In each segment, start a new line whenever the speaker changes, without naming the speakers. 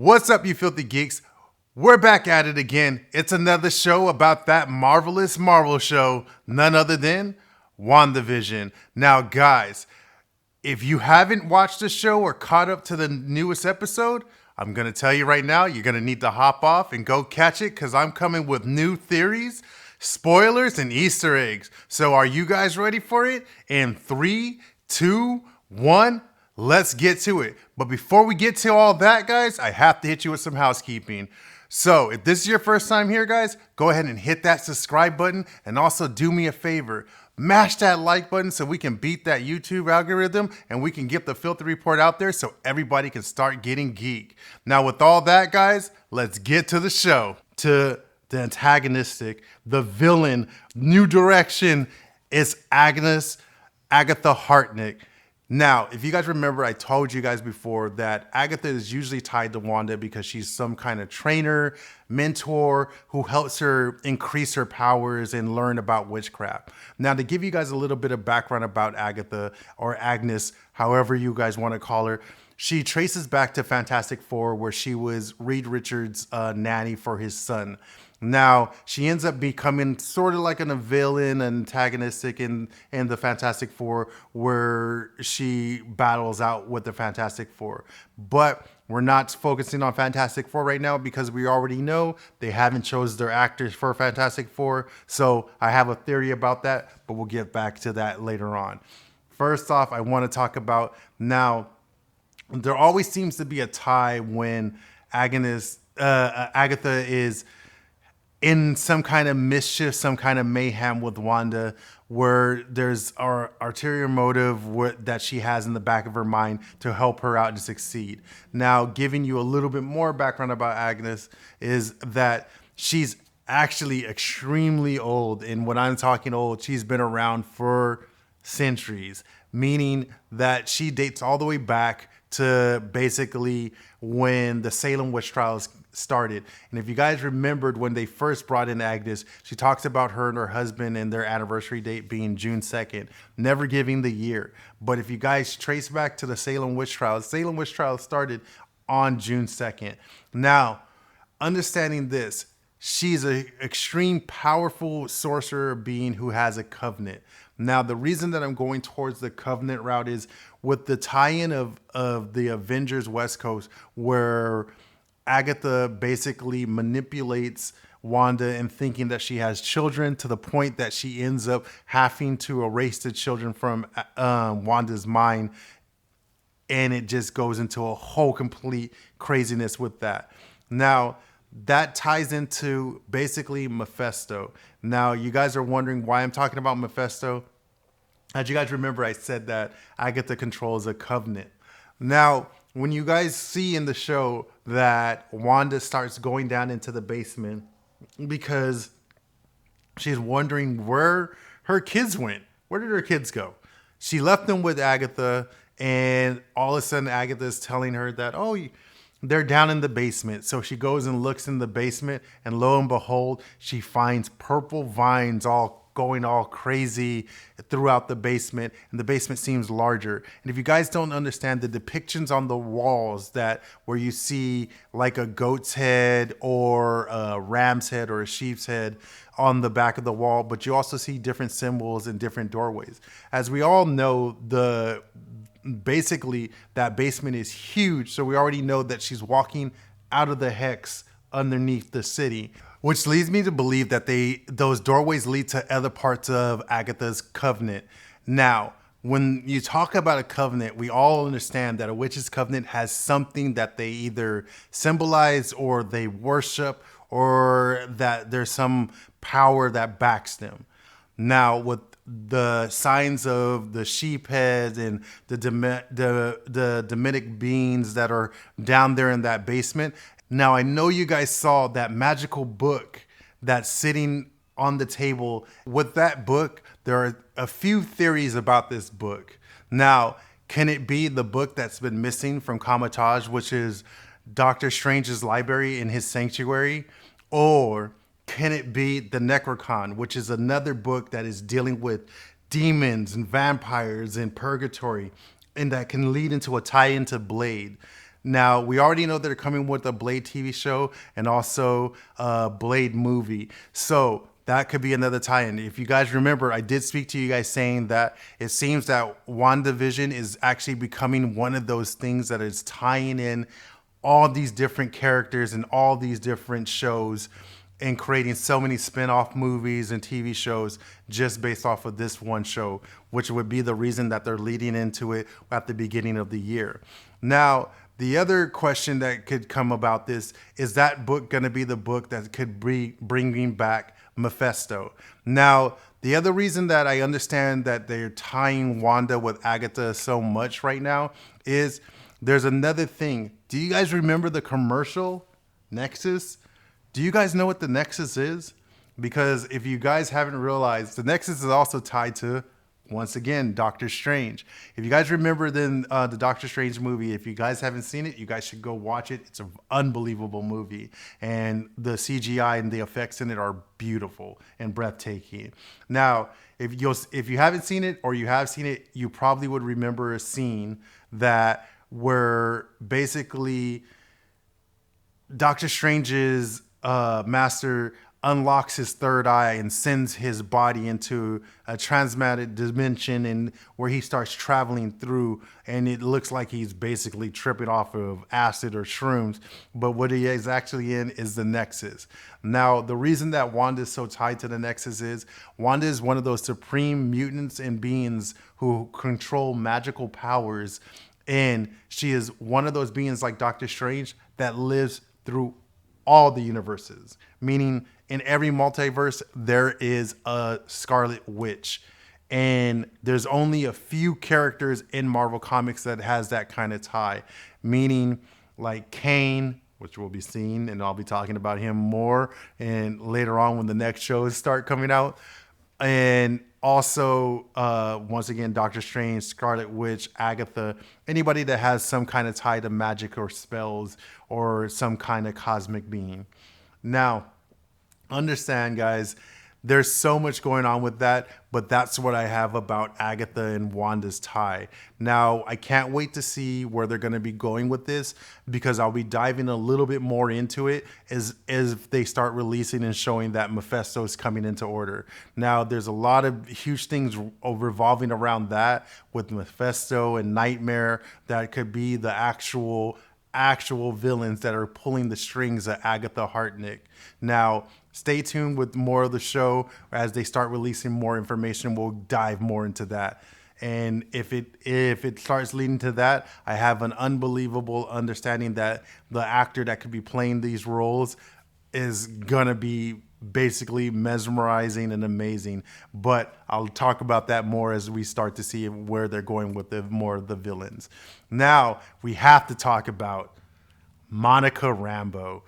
What's up, you filthy geeks? We're back at it again. It's another show about that marvelous Marvel show, none other than Wandavision. Now, guys, if you haven't watched the show or caught up to the newest episode, I'm going to tell you right now, you're going to need to hop off and go catch it because I'm coming with new theories, spoilers, and Easter eggs. So are you guys ready for it? In 3, 2, 1, let's get to it. But before we get to all that, guys, I have to hit you with some housekeeping. So if this is your first time here, guys, go ahead and hit that subscribe button and also do me a favor. Mash that like button so we can beat that YouTube algorithm and we can get the filthy report out there so everybody can start getting geek. Now, with all that, guys, let's get to the show. To the antagonistic, the villain, new direction is Agnes, Agatha Harkness. Now, if you guys remember, I told you guys before that Agatha is usually tied to Wanda because she's some kind of trainer, mentor who helps her increase her powers and learn about witchcraft. Now, to give you guys a little bit of background about Agatha or Agnes, however you guys want to call her, she traces back to Fantastic Four where she was Reed Richards' nanny for his son. Now, she ends up becoming sort of like a villain, antagonistic in the Fantastic Four, where she battles out with the Fantastic Four. But we're not focusing on Fantastic Four right now because we already know they haven't chosen their actors for Fantastic Four. So I have a theory about that, but we'll get back to that later on. First off, I want to talk about now, there always seems to be a tie when Agatha is in some kind of mischief, some kind of mayhem with Wanda, where there's our ulterior motive that she has in the back of her mind to help her out and succeed. Now, giving you a little bit more background about Agnes is that she's actually extremely old. And when I'm talking old, she's been around for centuries, meaning that she dates all the way back to basically when the Salem witch trials started. And if you guys remembered when they first brought in Agnes, she talks about her and her husband and their anniversary date being June 2nd, never giving the year. But if you guys trace back to the Salem witch trials started on June 2nd. Now, understanding this, she's an extreme powerful sorcerer being who has a covenant. Now, the reason that I'm going towards the covenant route is with the tie-in of the Avengers West Coast, where Agatha basically manipulates Wanda and thinking that she has children to the point that she ends up having to erase the children from Wanda's mind. And it just goes into a whole complete craziness with that. Now, that ties into basically Mephisto. Now, you guys are wondering why I'm talking about Mephisto. As you guys remember, I said that Agatha controls a covenant. Now, when you guys see in the show that Wanda starts going down into the basement because she's wondering where her kids went. Where did her kids go? She left them with Agatha, and all of a sudden Agatha is telling her that, oh, they're down in the basement. So she goes and looks in the basement, and lo and behold, she finds purple vines going all crazy throughout the basement, and the basement seems larger. And if you guys don't understand the depictions on the walls where you see like a goat's head or a ram's head or a sheep's head on the back of the wall, but you also see different symbols in different doorways. As we all know, basically that basement is huge, so we already know that she's walking out of the hex underneath the city, which leads me to believe that those doorways lead to other parts of Agatha's covenant. Now, when you talk about a covenant, we all understand that a witch's covenant has something that they either symbolize or they worship, or that there's some power that backs them. Now, with the signs of the sheep heads and the demonic beings that are down there in that basement. Now, I know you guys saw that magical book that's sitting on the table. With that book, there are a few theories about this book. Now, can it be the book that's been missing from Comitage, which is Doctor Strange's library in his sanctuary? Or can it be the Necrocon, which is another book that is dealing with demons and vampires and purgatory, and that can lead into a tie into Blade? Now, we already know they're coming with a Blade TV show and also a Blade movie. So that could be another tie-in. If you guys remember, I did speak to you guys saying that it seems that WandaVision is actually becoming one of those things that is tying in all these different characters and all these different shows and creating so many spin-off movies and TV shows just based off of this one show, which would be the reason that they're leading into it at the beginning of the year. Now, the other question that could come about this is that book going to be the book that could be bringing back Mephisto. Now, the other reason that I understand that they're tying Wanda with Agatha so much right now is there's another thing. Do you guys remember the commercial Nexus? Do you guys know what the Nexus is? Because if you guys haven't realized, the Nexus is also tied to, once again, Doctor Strange. If you guys remember then the Doctor Strange movie, if you guys haven't seen it, you guys should go watch it. It's an unbelievable movie. And the CGI and the effects in it are beautiful and breathtaking. Now, if you haven't seen it or you have seen it, you probably would remember a scene that where basically Doctor Strange's master unlocks his third eye and sends his body into a transmatted dimension and where he starts traveling through, and it looks like he's basically tripping off of acid or shrooms, but what he is actually in is the Nexus. Now, the reason that Wanda is so tied to the Nexus is Wanda is one of those supreme mutants and beings who control magical powers, and she is one of those beings like Doctor Strange that lives through all the universes, meaning in every multiverse there is a Scarlet Witch, and there's only a few characters in Marvel Comics that has that kind of tie, meaning like Kane, which we'll be seeing, and I'll be talking about him more and later on when the next shows start coming out. And also, once again, Doctor Strange, Scarlet Witch, Agatha, anybody that has some kind of tie to magic or spells or some kind of cosmic being. Now, understand, guys, there's so much going on with that, but that's what I have about Agatha and Wanda's tie. Now, I can't wait to see where they're going to be going with this because I'll be diving a little bit more into it as they start releasing and showing that Mephisto is coming into order. Now, there's a lot of huge things revolving around that with Mephisto and Nightmare that could be the actual villains that are pulling the strings of Agatha Harkness. Now, stay tuned with more of the show as they start releasing more information. We'll dive more into that. And if it starts leading to that, I have an unbelievable understanding that the actor that could be playing these roles is gonna be basically mesmerizing and amazing. But I'll talk about that more as we start to see where they're going with more of the villains. Now we have to talk about Monica Rambeau.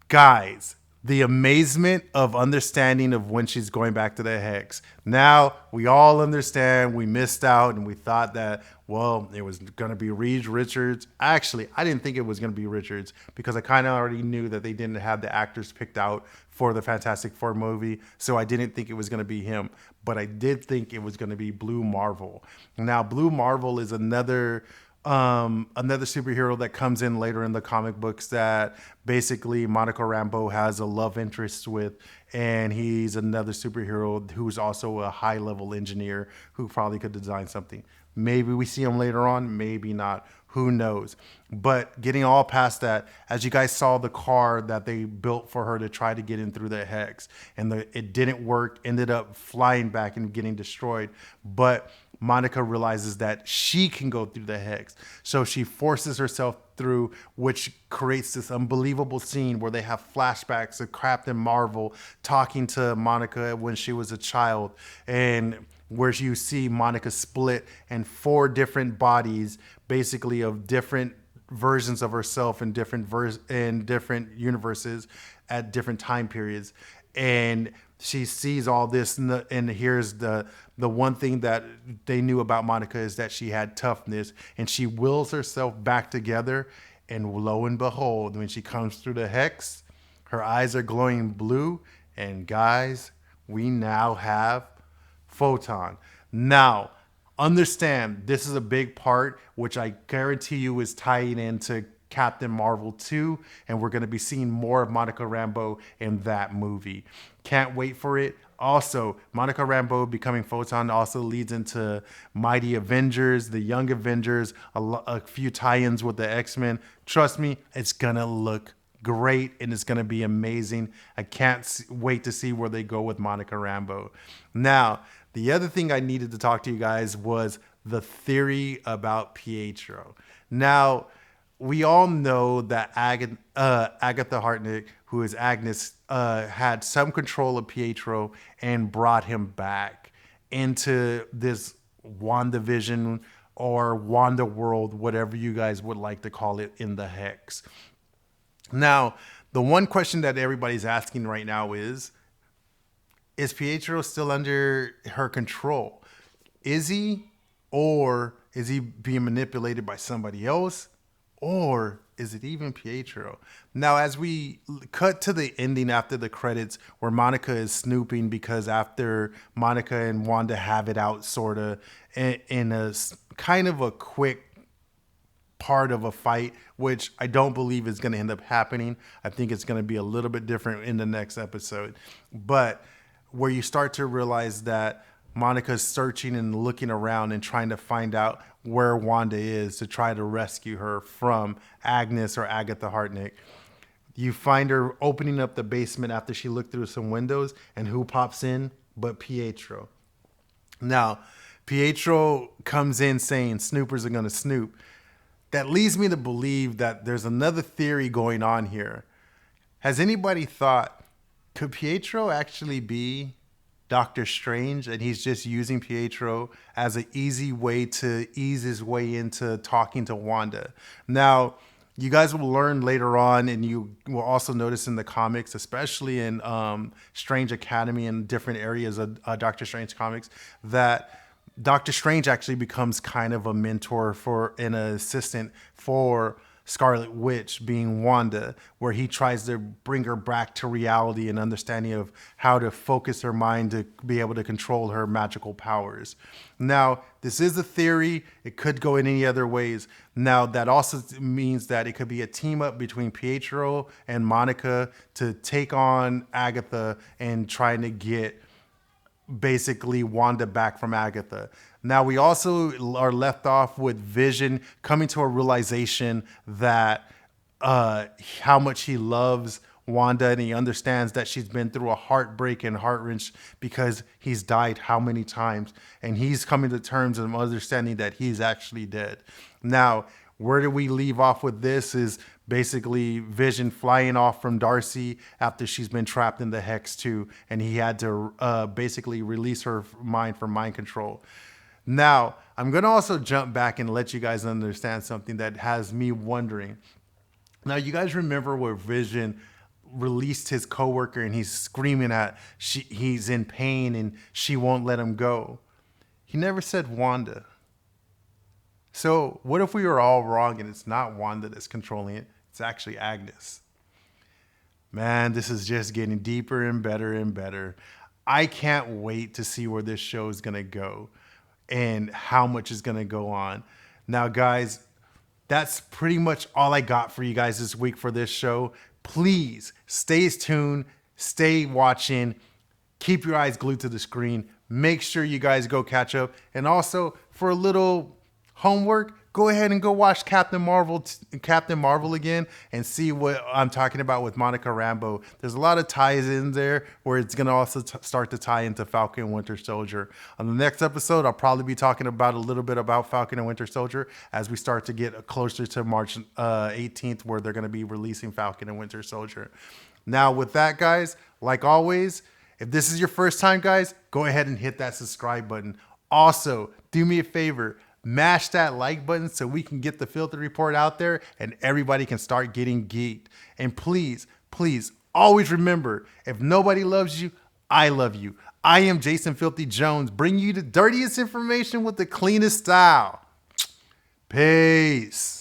Guys, the amazement of understanding of when she's going back to the Hex. Now, we all understand we missed out and we thought that, well, it was going to be Reed Richards. Actually, I didn't think it was going to be Richards because I kind of already knew that they didn't have the actors picked out for the Fantastic Four movie, so I didn't think it was going to be him. But I did think it was going to be Blue Marvel. Now, Blue Marvel is another superhero that comes in later in the comic books that basically Monica Rambeau has a love interest with, and he's another superhero who's also a high-level engineer who probably could design something. Maybe we see him later on, maybe not. Who knows? But getting all past that, as you guys saw the car that they built for her to try to get in through the Hex, and it didn't work, ended up flying back and getting destroyed. But Monica realizes that she can go through the Hex. So she forces herself through, which creates this unbelievable scene where they have flashbacks of Captain Marvel talking to Monica when she was a child, and where you see Monica split in 4 different bodies, basically of different versions of herself in different universes at different time periods. And she sees all this, and here's the one thing that they knew about Monica is that she had toughness, and she wills herself back together. And lo and behold, when she comes through the Hex, her eyes are glowing blue, and guys, we now have Photon. Now, Understand, this is a big part, which I guarantee you is tying into Captain Marvel 2, and we're going to be seeing more of Monica Rambeau in that movie. Can't wait for it. Also, Monica Rambeau becoming Photon also leads into Mighty Avengers, the Young Avengers, a few tie-ins with the X-Men. Trust me, it's going to look great and it's going to be amazing. I can't wait to see where they go with Monica Rambeau. Now, the other thing I needed to talk to you guys was the theory about Pietro. Now, we all know that Agatha Hartnick, who is Agnes, had some control of Pietro and brought him back into this Wandavision or Wanda world, whatever you guys would like to call it in the hex. Now, the one question that everybody's asking right now is Pietro still under her control? Is he? Or is he being manipulated by somebody else? Or is it even Pietro? Now, as we cut to the ending after the credits where Monica is snooping because after Monica and Wanda have it out sort of in a kind of a quick part of a fight, which I don't believe is going to end up happening. I think it's going to be a little bit different in the next episode. But where you start to realize that Monica's searching and looking around and trying to find out where Wanda is to try to rescue her from Agnes or Agatha Harkness. You find her opening up the basement after she looked through some windows, and who pops in but Pietro. Now, Pietro comes in saying snoopers are going to snoop. That leads me to believe that there's another theory going on here. Has anybody thought, could Pietro actually be Doctor Strange, and he's just using Pietro as an easy way to ease his way into talking to Wanda? Now, you guys will learn later on, and you will also notice in the comics, especially in Strange Academy and different areas of Doctor Strange comics, that Doctor Strange actually becomes kind of a mentor for and an assistant for Scarlet Witch, being Wanda, where he tries to bring her back to reality and understanding of how to focus her mind to be able to control her magical powers. Now, this is a theory. It could go in any other ways. Now, that also means that it could be a team up between Pietro and Monica to take on Agatha and trying to get basically Wanda back from Agatha. Now, we also are left off with Vision coming to a realization that how much he loves Wanda, and he understands that she's been through a heartbreak and heart wrench because he's died how many times, and he's coming to terms and understanding that he's actually dead. Now, where do we leave off with this is basically Vision flying off from Darcy after she's been trapped in the Hex 2, and he had to basically release her mind from mind control. Now, I'm going to also jump back and let you guys understand something that has me wondering. Now, you guys remember where Vision released his coworker and he's screaming at he's in pain and she won't let him go. He never said Wanda. So what if we were all wrong and it's not Wanda that's controlling it? It's actually Agnes. Man, this is just getting deeper and better and better. I can't wait to see where this show is going to go and how much is going to go on. Now, guys, that's pretty much all I got for you guys this week for this show. Please stay tuned, stay watching, keep your eyes glued to the screen. Make sure you guys go catch up. And also, for a little homework, go ahead and go watch Captain Marvel again and see what I'm talking about with Monica Rambeau. There's a lot of ties in there where it's going to also start to tie into Falcon and Winter Soldier. On the next episode, I'll probably be talking about a little bit about Falcon and Winter Soldier as we start to get closer to March 18th, where they're going to be releasing Falcon and Winter Soldier. Now, with that, guys, like always, if this is your first time, guys, go ahead and hit that subscribe button. Also, do me a favor. Mash that like button so we can get the Filthy Report out there and everybody can start getting geeked. And please, please, always remember, if nobody loves you, I love you. I am Jason Filthy Jones, bringing you the dirtiest information with the cleanest style. Peace.